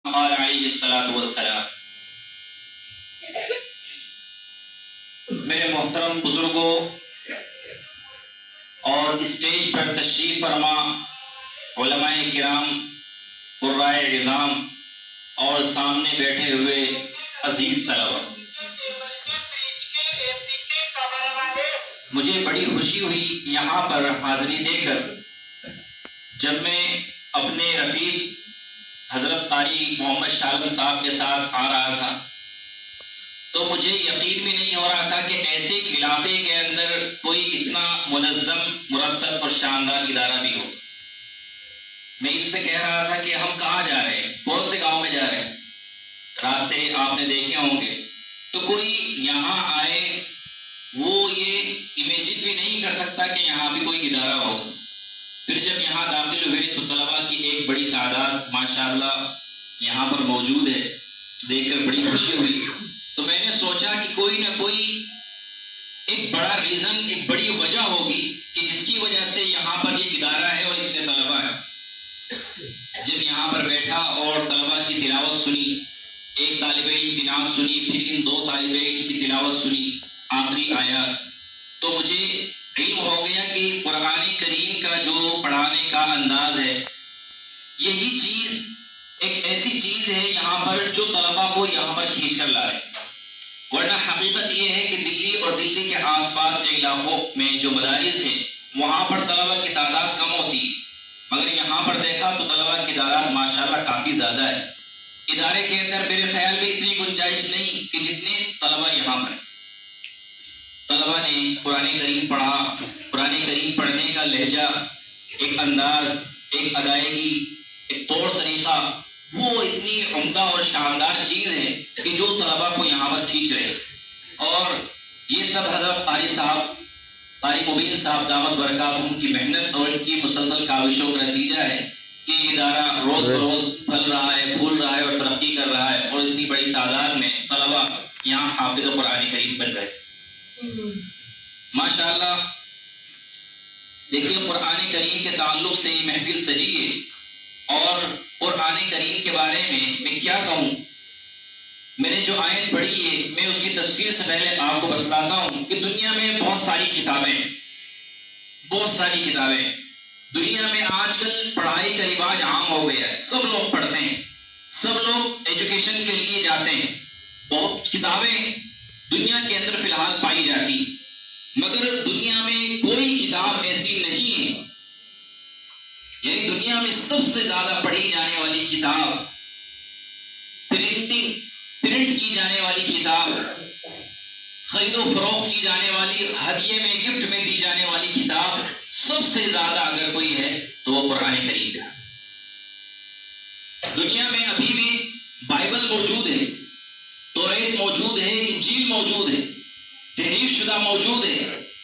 قال علیہ الصلوۃ والسلام۔ میرے محترم بزرگوں اور اسٹیج پر تشریف فرما علماء کرام، قرائے عظام اور سامنے بیٹھے ہوئے عزیز طلبہ، مجھے بڑی خوشی ہوئی یہاں پر حاضری دے کر جب میں اپنے رفیق حضرت قاری محمد شاہ عالم صاحب کے ساتھ آ رہا تھا تو مجھے یقین بھی نہیں ہو رہا تھا کہ ایسے علاقے کے اندر کوئی اتنا منظم، مرتب اور شاندار ادارہ بھی ہو۔ میں ان سے کہہ رہا تھا کہ ہم کہاں جا رہے ہیں، کون سے گاؤں میں جا رہے ہیں، راستے آپ نے دیکھے ہوں گے، تو کوئی یہاں آئے وہ یہ امیجن بھی نہیں کر سکتا کہ یہاں بھی کوئی ادارہ ہوگا۔ پھر جب یہاں داخل ہوئے تو طلباء کی ایک بڑی تعداد ماشاءاللہ یہاں پر موجود ہے، دیکھ کر بڑی خوشی ہوئی۔ تو میں نے سوچا کہ کوئی نہ کوئی ایک بڑا ریزن، ایک بڑی وجہ ہوگی کہ جس کی وجہ سے یہاں پر یہ ادارہ ہے اور اتنے طلباء ہیں۔ جب یہاں پر بیٹھا اور طلباء کی تلاوت سنی، ایک طالب علم کی نعت سنی، پھر ان دو طالب علم کی تلاوت سنی آخری آیات، تو مجھے علم ہو گیا کہ قرآن کریم کا جو پڑھانے کا انداز ہے، یہی چیز ایک ایسی چیز ہے یہاں پر جو طلباء کو یہاں پر کھینچ کر لا رہے ہیں۔ ورنہ حقیقت یہ ہے کہ دلی اور دلی کے آس پاس کے علاقوں میں جو مدارس ہیں وہاں پر طلباء کی تعداد کم ہوتی ہے، مگر یہاں پر دیکھا تو طلباء کی تعداد ماشاءاللہ کافی زیادہ ہے۔ ادارے کے اندر میرے خیال میں اتنی گنجائش نہیں کہ جتنے طلباء یہاں پر۔ طلباء نے قرآن کریم پڑھا، قرآن کریم پڑھنے کا لہجہ، ایک انداز، ایک ادائیگی، ایک طور طریقہ، وہ اتنی عمدہ اور شاندار چیز ہے کہ جو طلباء کو یہاں پر کھینچ رہے۔ اور یہ سب حضرت قاری صاحب، قاری مبین صاحب دامت برکاتہم کی محنت اور ان کی مسلسل کاوشوں کا نتیجہ ہے کہ یہ ادارہ روز بروز پھل رہا ہے، پھول رہا ہے اور ترقی کر رہا ہے، اور اتنی بڑی تعداد میں طلباء یہاں حافظ قرآن کریم بن رہے۔ ماشاءاللہ دیکھیے، قرآن کریم کے تعلق سے یہ محفل سجی ہے، اور قرآن کریم کے بارے میں کیا کہوں۔ میں نے جو آیت پڑھی ہے میں اس کی تفسیر سے پہلے آپ کو بتلاتا ہوں کہ دنیا میں بہت ساری کتابیں، دنیا میں آج کل پڑھائی کا رواج عام ہو گیا ہے، سب لوگ پڑھتے ہیں، سب لوگ ایجوکیشن کے لیے جاتے ہیں، بہت کتابیں دنیا کے اندر فی الحال پائی جاتی، مگر دنیا میں کوئی کتاب ایسی نہیں ہے، یعنی دنیا میں سب سے زیادہ پڑھی جانے والی کتاب، پرنٹ کی جانے والی کتاب، خرید و فروخت کی جانے والی، ہدیے میں گفٹ میں دی جانے والی کتاب، سب سے زیادہ اگر کوئی ہے تو وہ قرآن کریم ہے۔ دنیا میں ابھی بھی بائبل موجود ہے، توریت موجود ہے، انجیل موجود ہے، تحریف شدہ موجود ہے،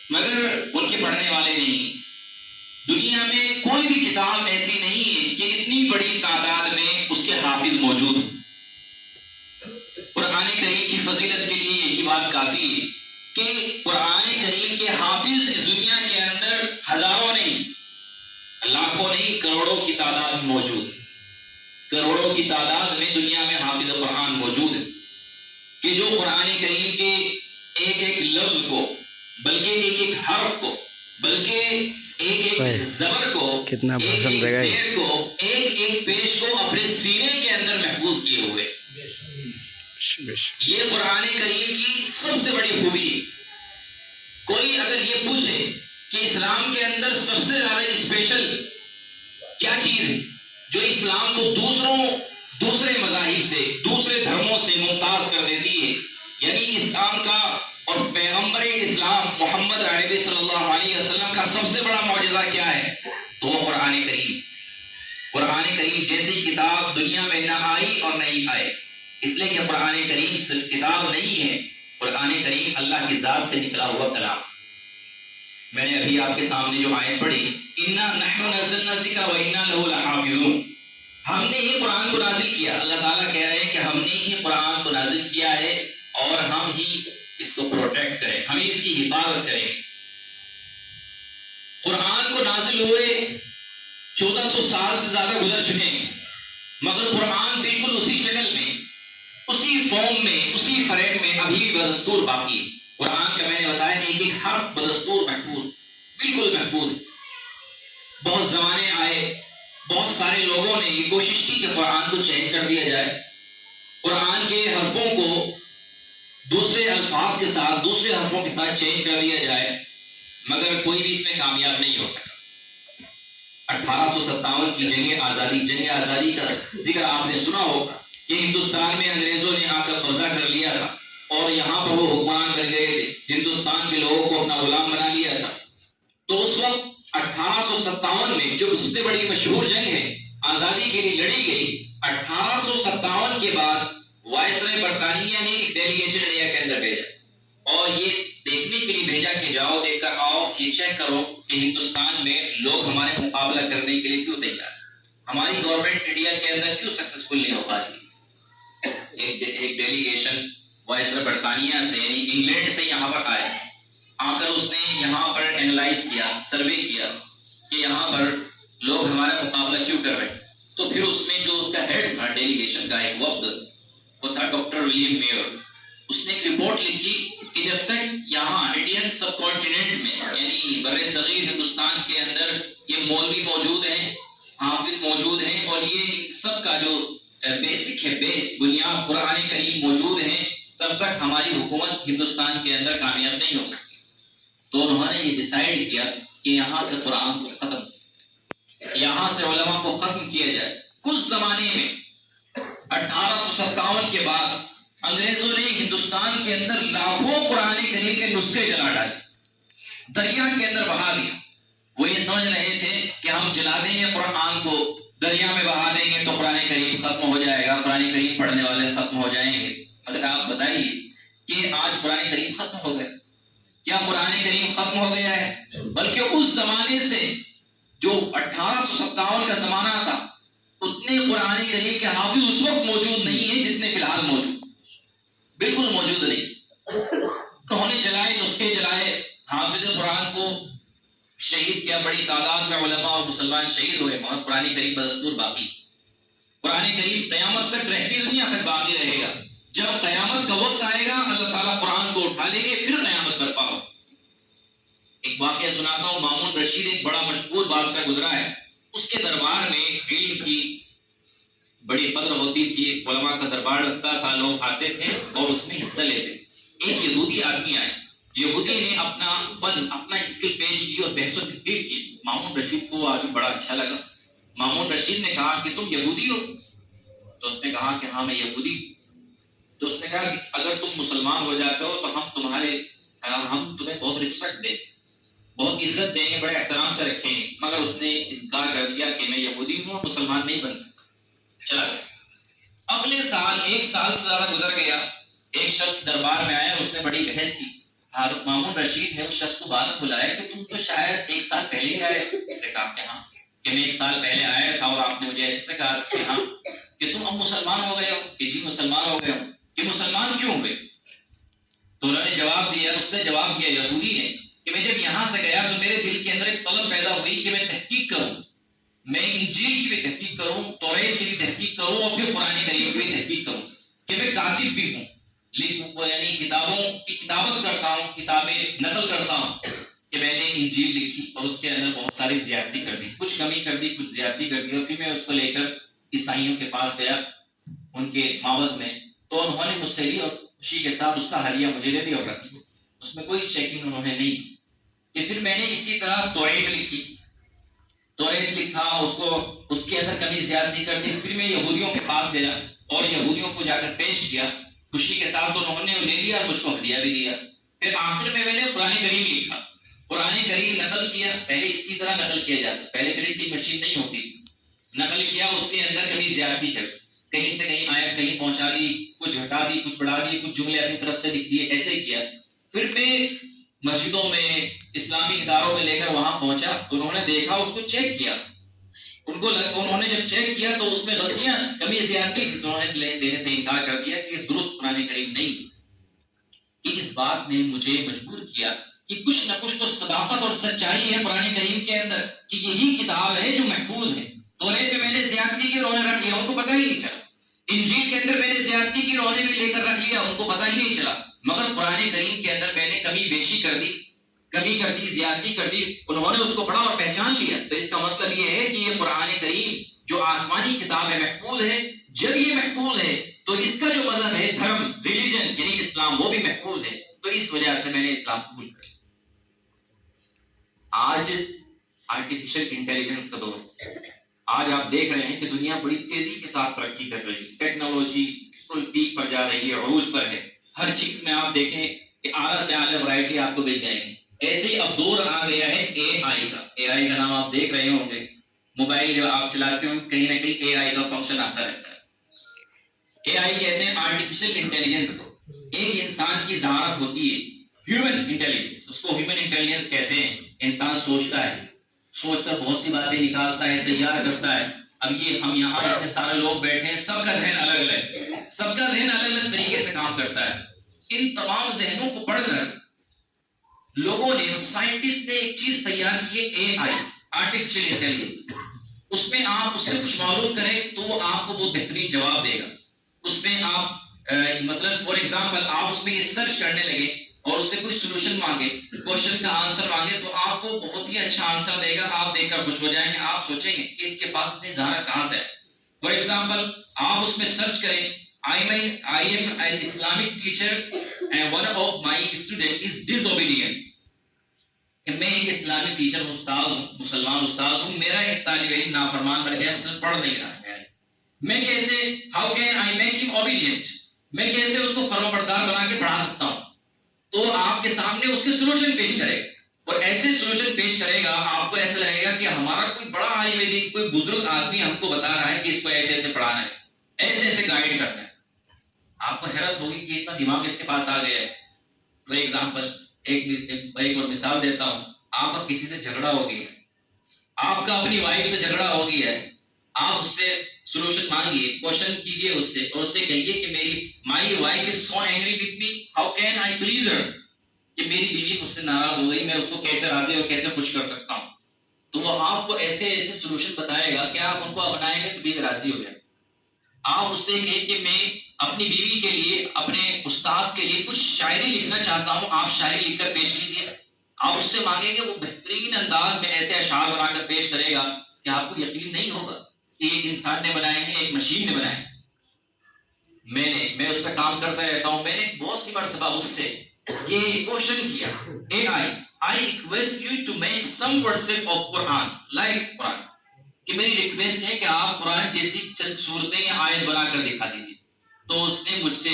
مگر ان کے پڑھنے والے نہیں۔ دنیا میں کوئی بھی کتاب ایسی نہیں ہے کہ اتنی بڑی تعداد میں اس کے حافظ موجود ہوں۔ قرآن کریم کی فضیلت کے لیے یہی بات کافی ہے کہ قرآن کریم کے حافظ اس دنیا کے اندر ہزاروں نہیں، لاکھوں نہیں، کروڑوں کی تعداد میں موجود ہے۔ کروڑوں کی تعداد میں دنیا میں حافظ قرآن موجود ہے کہ جو قرآن کریم کے ایک ایک لفظ کو، بلکہ ایک ایک حرف کو، بلکہ ایک ایک زبر کو، ایک ایک زیر کو، ایک ایک پیش کو اپنے سینے کے اندر محفوظ کیے ہوئے۔ یہ قرآن کریم کی سب سے بڑی خوبی ہے۔ کوئی اگر یہ پوچھے کہ اسلام کے اندر سب سے زیادہ اسپیشل کیا چیز ہے جو اسلام کو دوسرے مذاہب سے، دوسرے دھرموں سے ممتاز کر دیتی ہے، یعنی اسلام کا اور پیغمبر اسلام محمد عربی صلی اللہ علیہ وسلم کا سب سے بڑا معجزہ کیا ہے، تو وہ قرآن کریم۔ قرآن کریم جیسی کتاب دنیا میں نہ آئی اور نہیں آئے، اس لیے کہ قرآن کریم صرف کتاب نہیں ہے، قرآن کریم اللہ کی ذات سے نکلا ہوا کلام۔ میں نے ابھی آپ کے سامنے جو آیت پڑھی، اِنَّا نَحْنُ نَزَّلْنَا الذِّکْرَ وَإِنَّا لَهُ لَحَافِظُونَ، ہم نے ہی قرآن کو نازل کیا۔ اللہ تعالیٰ کہہ رہے ہیں کہ ہم نے ہی قرآن کو نازل کیا ہے اور ہم ہی اس کو پروٹیکٹ کریں، ہم ہی اس کی حفاظت کریں گے۔ قرآن کو نازل ہوئے 1400 سال سے زیادہ گزر چکے ہیں، مگر قرآن بالکل اسی ابھی بھی بدستور باقی ہے. قرآن کا میں نے بتایا ایک ایک حرف بدستور محفوظ، بالکل محفوظ. بہت زمانے آئے، بہت سارے لوگوں نے یہ کوشش کی کہ قرآن کو چینج کر دیا جائے، قرآن کے حرفوں کو دوسرے الفاظ کے ساتھ، دوسرے حرفوں کے ساتھ چینج کر دیا جائے، مگر کوئی بھی اس میں کامیاب نہیں ہو سکا. 1857 کی جنگ آزادی کا ذکر آپ نے سنا ہوگا کہ ہندوستان میں انگریزوں نے آ کر قبضہ کر لیا تھا اور یہاں پر وہ حکمران کر گئے تھے، ہندوستان کے لوگوں کو اپنا غلام بنا لیا تھا. تو اس وقت 1857 میں جو سب سے بڑی مشہور جنگ ہے آزادی کے لیے لڑی گئی، 1857 کے بعد وائسرائے برطانیہ نے ایک ڈیلیگیشن انڈیا کے اندر بھیجا اور یہ دیکھنے کے لیے بھیجا کہ جاؤ دیکھ کر آؤ، یہ چیک کرو کہ ہندوستان میں لوگ ہمارے مقابلہ کرنے کے لیے کیوں تیار، ہماری گورنمنٹ انڈیا کے اندر کیوں سکسیسفل نہیں ہو پا رہی. ایک ڈیلیگیشن وائسرائے برطانیہ سے یعنی انگلینڈ سے یہاں پر آ کر اس نے یہاں پر اینالائز کیا، سروے کیا کہ یہاں پر لوگ ہمارا مقابلہ کیوں کر رہے ہیں. تو پھر اس میں جو اس کا ہیڈ تھا ڈیلیگیشن کا ایک وفد، وہ تھا ڈاکٹر ولیم میئر. اس نے ایک رپورٹ لکھی کہ جب تک یہاں انڈین سب کانٹیننٹ میں یعنی بر صغیر ہندوستان کے اندر یہ مولوی موجود ہیں، حافظ موجود ہیں اور یہ سب کا جو بیسک ہے، بیس بنیاد قرآن کریم موجود ہیں، تب تک ہماری حکومت ہندوستان کے اندر کامیاب نہیں ہو سکتی. تو انہوں نے یہ ڈیسائیڈ کیا کہ یہاں سے قرآن کو ختم، یہاں سے علماء کو ختم کیا جائے. کچھ زمانے میں 1857 کے بعد انگریزوں نے ہندوستان کے اندر لاکھوں قرآن کریم کے نسخے جلا ڈالے، دریا کے اندر بہا دیا. وہ یہ سمجھ رہے تھے کہ ہم جلا دیں گے قرآن کو، دریا میں بہا دیں گے تو قرآن کریم ختم ہو جائے گا، قرآن کریم پڑھنے والے ختم ہو جائیں گے. اگر آپ بتائیے کہ آج قرآن کریم ختم ہو گئے، کیا قرآن کریم ختم ہو گیا ہے؟ بلکہ اس زمانے سے جو 1857 کا زمانہ تھا، اتنے قرآن کریم کے حافظ اس وقت موجود نہیں ہیں جتنے فی الحال موجود، بالکل موجود نہیں. انہوں نے جلائے، نسخے جلائے، حافظ قرآن کو شہید کیا، بڑی تعداد میں علماء اور مسلمان شہید ہوئے، مگر قرآن کریم بدستور باقی. قرآن کریم قیامت تک رہتی دنیا تک باقی رہے گا. جب قیامت کا وقت آئے گا اللہ تعالیٰ قرآن کو اٹھا لیں گے، پھر قیامت برپا ہو. ایک واقعہ سناتا ہوں. مامون رشید ایک بڑا مشہور بادشاہ گزرا ہے، اس کے دربار میں علم کی بڑی قدر ہوتی تھی، علماء کا دربار لگتا تھا، لوگ آتے تھے اور اس میں حصہ لیتے. ایک یہودی آدمی آئے، یہودی نے اپنا فن، اپنا اسکل پیش کی اور بحث و تقریر کی. مامون رشید کو آج بڑا اچھا لگا. مامون رشید نے کہا کہ تم یہودی ہو؟ تو اس نے کہا کہ ہاں میں یہودی. تو اس نے کہا کہ اگر تم مسلمان ہو جاتے ہو تو ہم تمہیں بہت رسپیکٹ دیں، بہت عزت دیں گے، بڑے احترام سے رکھیں گے. مگر اس نے انکار کر دیا کہ میں یہودی ہوں، مسلمان نہیں بن سکتا. چلا گیا. اگلے سال، ایک سال سے زیادہ گزر گیا، ایک شخص دربار میں آیا، اس نے بڑی بحث کی. مامون رشید نے اس شخص کو بعد میں بلایا کہ تم تو شاید ایک سال پہلے ہی آئے. کہا کہ ہاں، کہ میں ایک سال پہلے آیا تھا اور آپ نے مجھے ایسے کہا کہ ہاں، کہ تم اب مسلمان ہو گئے ہو؟ کہ جی مسلمان ہو گئے ہو. کہ مسلمان کیوں ہوئے؟ تو انہوں نے جواب دیا، اس نے جواب دیا یہودی نے کہ میں جب یہاں سے گیا تو میرے دل کے اندر ایک طلب پیدا ہوئی کہ میں تحقیق کروں، میں انجیل کی بھی تحقیق کروں، توریت کی بھی تحقیق کروں اور پھر قرآن کریم کی بھی تحقیق کروں، کہ میں کاتب بھی ہوں، یعنی کتابوں کی کتابت کرتا ہوں، کتابیں نقل کرتا ہوں. کہ میں نے انجیل لکھی اور اس کے اندر بہت ساری زیادتی کر دی، کچھ کمی کر دی، کچھ زیادتی کر دی. اور پھر میں اس کو لے کر عیسائیوں کے پاس گیا، ان کے معبد میں. تو انہوں نے مجھ سے لی اور خوشی کے ساتھ اس کا ہدیہ مجھے دے دیا اور رکھ دیا. اس میں کوئی چیکنگ انہوں نے نہیں کی. کہ پھر میں نے اسی طرح توریت لکھی، توریت لکھا، اس کو اس کے اندر کمی زیادتی کر دی. پھر میں یہودیوں کے پاس گیا اور یہودیوں کو جا کر پیش کیا، خوشی کے ساتھ انہوں نے لے لیا اور مجھ کو ہدیہ بھی دیا. پھر آخر میں نے قرآن کریم لکھا، قرآن کریم نقل کیا. پہلے اسی طرح نقل کیا جاتا، پہلے پرنٹنگ مشین نہیں ہوتی. نقل کیا، اس کے اندر کمی زیادتی کر، کہیں سے کہیں آیت کہیں پہنچا دی، کچھ ہٹا دی، کچھ بڑھا دی، کچھ جملے اپنی طرف سے لکھ دیے، ایسے کیا. پھر میں مسجدوں میں، اسلامی اداروں میں لے کر وہاں پہنچا، انہوں نے دیکھا، اس کو چیک کیا. انہوں نے جب چیک کیا تو اس میں غلطیاں، کمی زیادتی تھی. انہوں نے دینے سے انکار کر دیا کہ یہ درست قرآن کریم نہیں. کہ اس بات نے مجھے مجبور کیا کہ کچھ نہ کچھ تو صداقت اور سچائی ہے قرآن کریم کے اندر، کہ یہی کتاب ہے جو محفوظ ہے. توریت میں نے زیادتی کی، انہوں نے رکھ لیا، ان کو پتہ ہی نہیں چلا. انجیل کے اندر میں نے زیادتی کی، انہوں نے بھی لے کر رکھ لیا، ان کو پتہ ہی نہیں چلا. مگر قرآن کریم کے اندر میں نے کمی بیشی کر دی، زیادتی کر دی، انہوں نے اس کو پڑھا اور پہچان لیا۔ تو اس کا مطلب یہ ہے کہ یہ قرآن کریم جو آسمانی کتاب ہے محفوظ ہے۔ جب یہ محفوظ ہے تو اس کا جو مذہب ہے، دھرم، ریلیجن یعنی اسلام، وہ بھی محفوظ ہے۔ تو اس وجہ سے میں نے اسلام قبول کر لیا۔ آج آرٹیفیشل انٹیلیجنس کا دور ہے۔ آج آپ دیکھ رہے ہیں کہ دنیا بڑی تیزی کے ساتھ ترقی کر رہی ہے، ٹیکنالوجی بالکل پیک پر جا رہی ہے، عروج پر ہے۔ ہر چیز میں آپ دیکھیں کہ اعلیٰ سے اعلیٰ ورائٹی آپ کو مل جائے گی۔ ایسے ہی اب دور آ گیا ہے اے آئی کا۔ اے آئی کا نام آپ دیکھ رہے ہوں گے، موبائل جب آپ چلاتے ہو کہیں نہ کہیں اے آئی کا فنکشن آتا رہتا ہے۔ اے آئی کہتے ہیں آرٹیفیشل انٹیلیجنس کو۔ ایک انسان کی ذہانت ہوتی ہے ہیومن انٹیلیجنس، اس کو ہیومن انٹیلیجنس کہتے ہیں۔ انسان سوچتا ہے، سوچ کر بہت سی باتیں نکالتا ہے، تیار کرتا ہے۔ اب یہ ہم یہاں اتنے سارے لوگ بیٹھے ہیں، سب کا ذہن الگ الگ، سب کا ذہن الگ الگ طریقے سے کام کرتا ہے۔ ان تمام ذہنوں کو پڑھ کر لوگوں نے، سائنٹسٹ نے ایک چیز تیار کی ہے، اے آئی، آرٹیفیشل انٹیلیجنس۔ اس میں آپ اس سے کچھ معلوم کریں تو وہ آپ کو بہت بہترین جواب دے گا۔ اس میں آپ مثلا فار ایگزامپل آپ اس میں یہ سرچ کرنے لگے اور اس سے کوئی سولوشن مانگے، کوشچن کا آنسر مانگے، تو آپ کو بہت ہی اچھا آنسر دے گا۔ آپ دیکھ کر خوش ہو جائیں گے، آپ سوچیں گے کہ اس کے پاس اتنی ذہانت کہاں سے ہے۔ فار ایگزامپل آپ اس میں سرچ کریں، I am an Islamic teacher and one of my student is disobedient۔ کہ میں ایک اسلامی ٹیچر ہوں، استاد ہوں، مسلمان استاد ہوں، میرا ایک طالب علم نافرمان بن گیا، مثلا پڑھ نہیں رہا ہے، میں کیسے how can I make him obedient، میں کیسے اس کو فرمانبردار بنا کے پڑھا سکتا ہوں۔ تو آپ کے سامنے اس کے سولوشن پیش کرے گا، اور ایسے سولوشن پیش کرے گا آپ کو ایسا لگے گا کہ ہمارا کوئی بڑا عالم دین، کوئی بزرگ آدمی ہم کو بتا رہا ہے کہ اس کو ایسے ایسے پڑھانا ہے، ایسے ایسے گائیڈ کرنا ہے۔ آپ کو حیرت ہوگی کہ اتنا دماغ اس کے پاس آ گیا ہے۔ فار ایگزامپل ایک اور مثال دیتا ہوں، آپ کا کسی سے جھگڑا ہو گیا، آپ کا اپنی وائف سے جھگڑا ہو گیا ہے، آپ اس سے سولوشن مانگیے، کوشچن کیجئے اس سے، اور اس سے کہیے کہ میری my wife is so angry with me, how can I please her, کہ میری بیوی مجھ سے ناراض ہو گئی، میں اس کو کیسے راضی اور کیسے خوش کر سکتا ہوں۔ تو وہ آپ کو ایسے ایسے سولوشن بتائے گا کہ آپ ان کو اپنائیں گے تو بیوی راضی ہو جائے۔ آپ اس سے کہیں کہ میں اپنی بیوی کے لیے، اپنے استاذ کے لیے کچھ شاعری لکھنا چاہتا ہوں، آپ شاعری لکھ کر پیش کیجیے۔ آپ اس سے مانگیں گے، وہ بہترین انداز میں ایسے اشعار بنا کر پیش کرے گا کہ آپ کو یقین نہیں ہوگا کہ ایک انسان نے بنائے ہیں، ایک مشین نے بنائے ہیں۔ میں اس پہ کام کرتا رہتا ہوں، میں نے بہت سی مرتبہ اس سے یہ کوشچن کیا، اے آئی I request you to make some verses of Quran like قرآن، کہ میری ریکویسٹ ہے کہ آپ قرآن جیسی چند صورتیں یا آیت بنا کر دکھا دیجیے۔ تو اس نے مجھ سے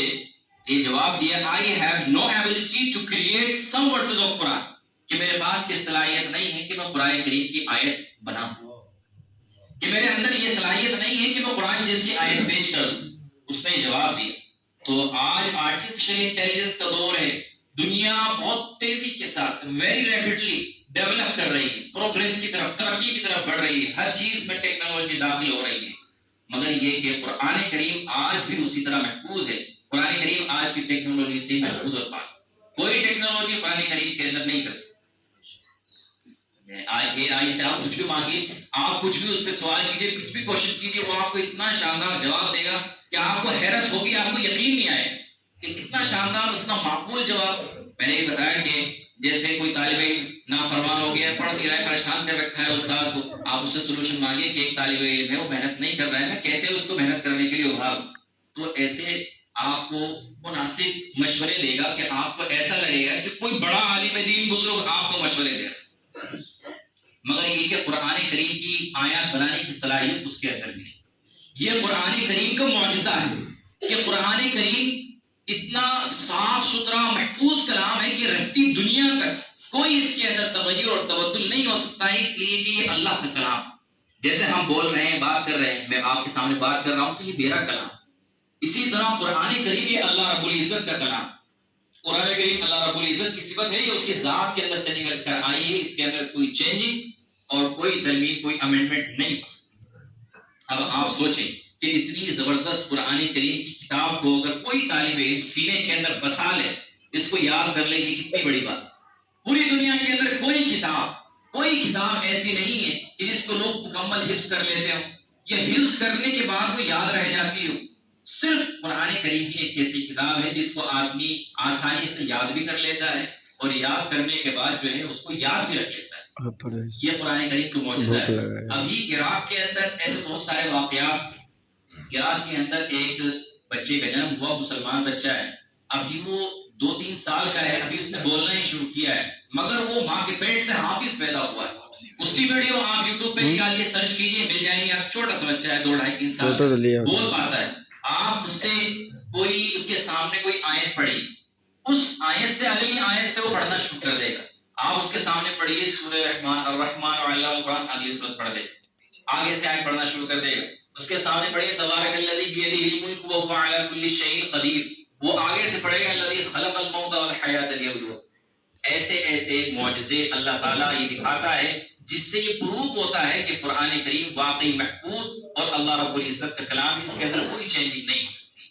یہ جواب دیا، I have no ability to create some verses of Quran، کہ میرے پاس یہ صلاحیت نہیں ہے کہ میں قرآن کریم کی آیت بناؤں، کہ میرے اندر یہ صلاحیت نہیں ہے کہ میں قرآن جیسی آیت پیش کروں۔ اس نے جواب دیا۔ تو آج آرٹیفیشل انٹیلیجنس کا دور ہے، دنیا بہت تیزی کے ساتھ ویری ریپڈلی ڈیولپ کر رہی ہے، پروگریس کی طرف، ترقی کی طرف بڑھ رہی ہے، ہر چیز میں ٹیکنالوجی داخل ہو رہی ہے، مگر یہ کہ قرآن کریم آج بھی اسی طرح محفوظ ہے۔ قرآن کریم آج کی ٹیکنالوجی سے محفوظ اور پاک، کوئی ٹیکنالوجی قرآن کریم کے اندر نہیں چلتی۔ اے آئی سے آپ کچھ بھی مانگیے، آپ کچھ بھی اس سے سوال کیجیے، کچھ بھی کوشچن کیجیے، وہ آپ کو اتنا شاندار جواب دے گا کہ آپ کو حیرت ہوگی، آپ کو یقین نہیں آئے کہ اتنا شاندار، اتنا معقول جواب۔ میں نے یہ بتایا کہ جیسے کوئی طالب علم نافرمان ہو گیا، پڑھ نہیں رہا ہے، پریشان کر رکھا ہے استاد کو، آپ اس سے سولوشن مانگیے کہ ایک طالب علم ہے، وہ محنت نہیں کر رہا ہے، میں کیسے اس کو محنت کرنے کے لیے ابھاروں۔ تو ایسے آپ کو مناسب مشورے دے گا کہ آپ کو ایسا لگے گا کہ کوئی بڑا عالم دین بزرگ آپ کو مشورے دے رہا۔ مگر یہ کہ قرآن کریم کی آیات بنانے کی صلاحیت اس کے اندر بھی نہیں۔ یہ قرآن کریم کا معجزہ ہے کہ قرآن کریم اتنا صاف ستھرا محفوظ کلام ہے کہ رہتی دنیا تک کوئی اس کے اندر تغیر اور تبدل نہیں ہو سکتا ہے، اس لیے کہ یہ اللہ کا کلام، جیسے ہم بول رہے ہیں، بات کر رہے ہیں، میں آپ کے سامنے بات کر رہا ہوں تو یہ میرا کلام، اسی طرح قرآن کریم یہ اللہ رب العزت کا کلام۔ قرآن کریم اللہ رب العزت کی صفت ہے، یہ اس کی ذات کے اندر سے نکل کر آئی ہے، اس کے اندر کوئی چینجنگ اور کوئی ترمیم، کوئی امینڈمنٹ نہیں ہو سکتی۔ اب آپ سوچیں کہ اتنی زبردست قرآن کریم کی کتاب کو اگر کوئی طالب علم سینے کے اندر بسا لے، اس کو یاد کر لے، یہ کتنی بڑی بات۔ پوری دنیا کے اندر کوئی کتاب ایسی نہیں ہے کہ جس کو لوگ مکمل حفظ کر لیتے ہوں، یا حفظ کرنے کے بعد وہ یاد رہ جاتی ہو۔ صرف قرآن کریم ہی ایک ایسی کتاب ہے جس کو آدمی آسانی سے یاد بھی کر لیتا ہے اور یاد کرنے کے بعد جو ہے اس کو یاد بھی رکھ لیتا ہے. یہ قرآن کریم کا معجزہ ہے. ابھی عراق کے اندر ایسے بہت سارے واقعات. عراق کے اندر ایک بچے کا جنم ہوا, مسلمان بچہ ہے, ابھی وہ 2-3 سال کا ہے, ابھی اس نے بولنا ہی شروع کیا ہے, مگر وہ ماں کے پیٹ سے حافظ پیدا ہوا ہے. اس کی ویڈیو آپ یوٹیوب پہ نکالیے, سرچ کیجیے, مل جائیں گے. آپ چھوٹا سا بچہ ہے, 2-2.5-3 سال, بول پاتا ہے. آپ اس سے کوئی اس کے سامنے کوئی آیت پڑھی, اس آیت سے اگلی آیت سے وہ پڑھنا شروع کر دے گا. آپ اس کے سامنے پڑھیے سورہ الرحمن وعلم القرآن, اگلی سورت پڑھ دے, آگے سے آیت پڑھنا شروع کر دے گا. اس کے سامنے پڑھیے تبارک الذی بیدہ الملک وہو علی کل شیء قدیر, وہ آگے سے پڑھے گا الذی خلق الموت والحیاۃ لیبلوکم. ایسے ایسے معجزے اللہ تعالیٰ یہ دکھاتا ہے جس سے یہ پروف ہوتا ہے کہ قرآن کریم واقعی محفوظ اور اللہ رب العزت کا کلام ہے, اس کے اندر کوئی چینجنگ نہیں ہو سکتی.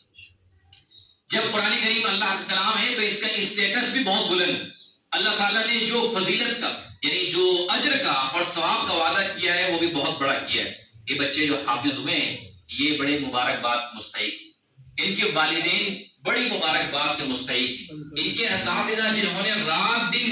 جب قرآن کریم اللہ کا کلام ہے تو اس کا اسٹیٹس بھی بہت بلند. اللہ تعالیٰ نے جو فضیلت کا یعنی جو اجر کا اور ثواب کا وعدہ کیا ہے وہ بھی بہت بڑا کیا ہے. یہ بچے جو حافظ ہوئے ہیں یہ بڑے مبارکباد مستحق, ان کے والدین بڑی مبارکباد کے مستحق, ان کے اساتذہ جنہوں نے رات دن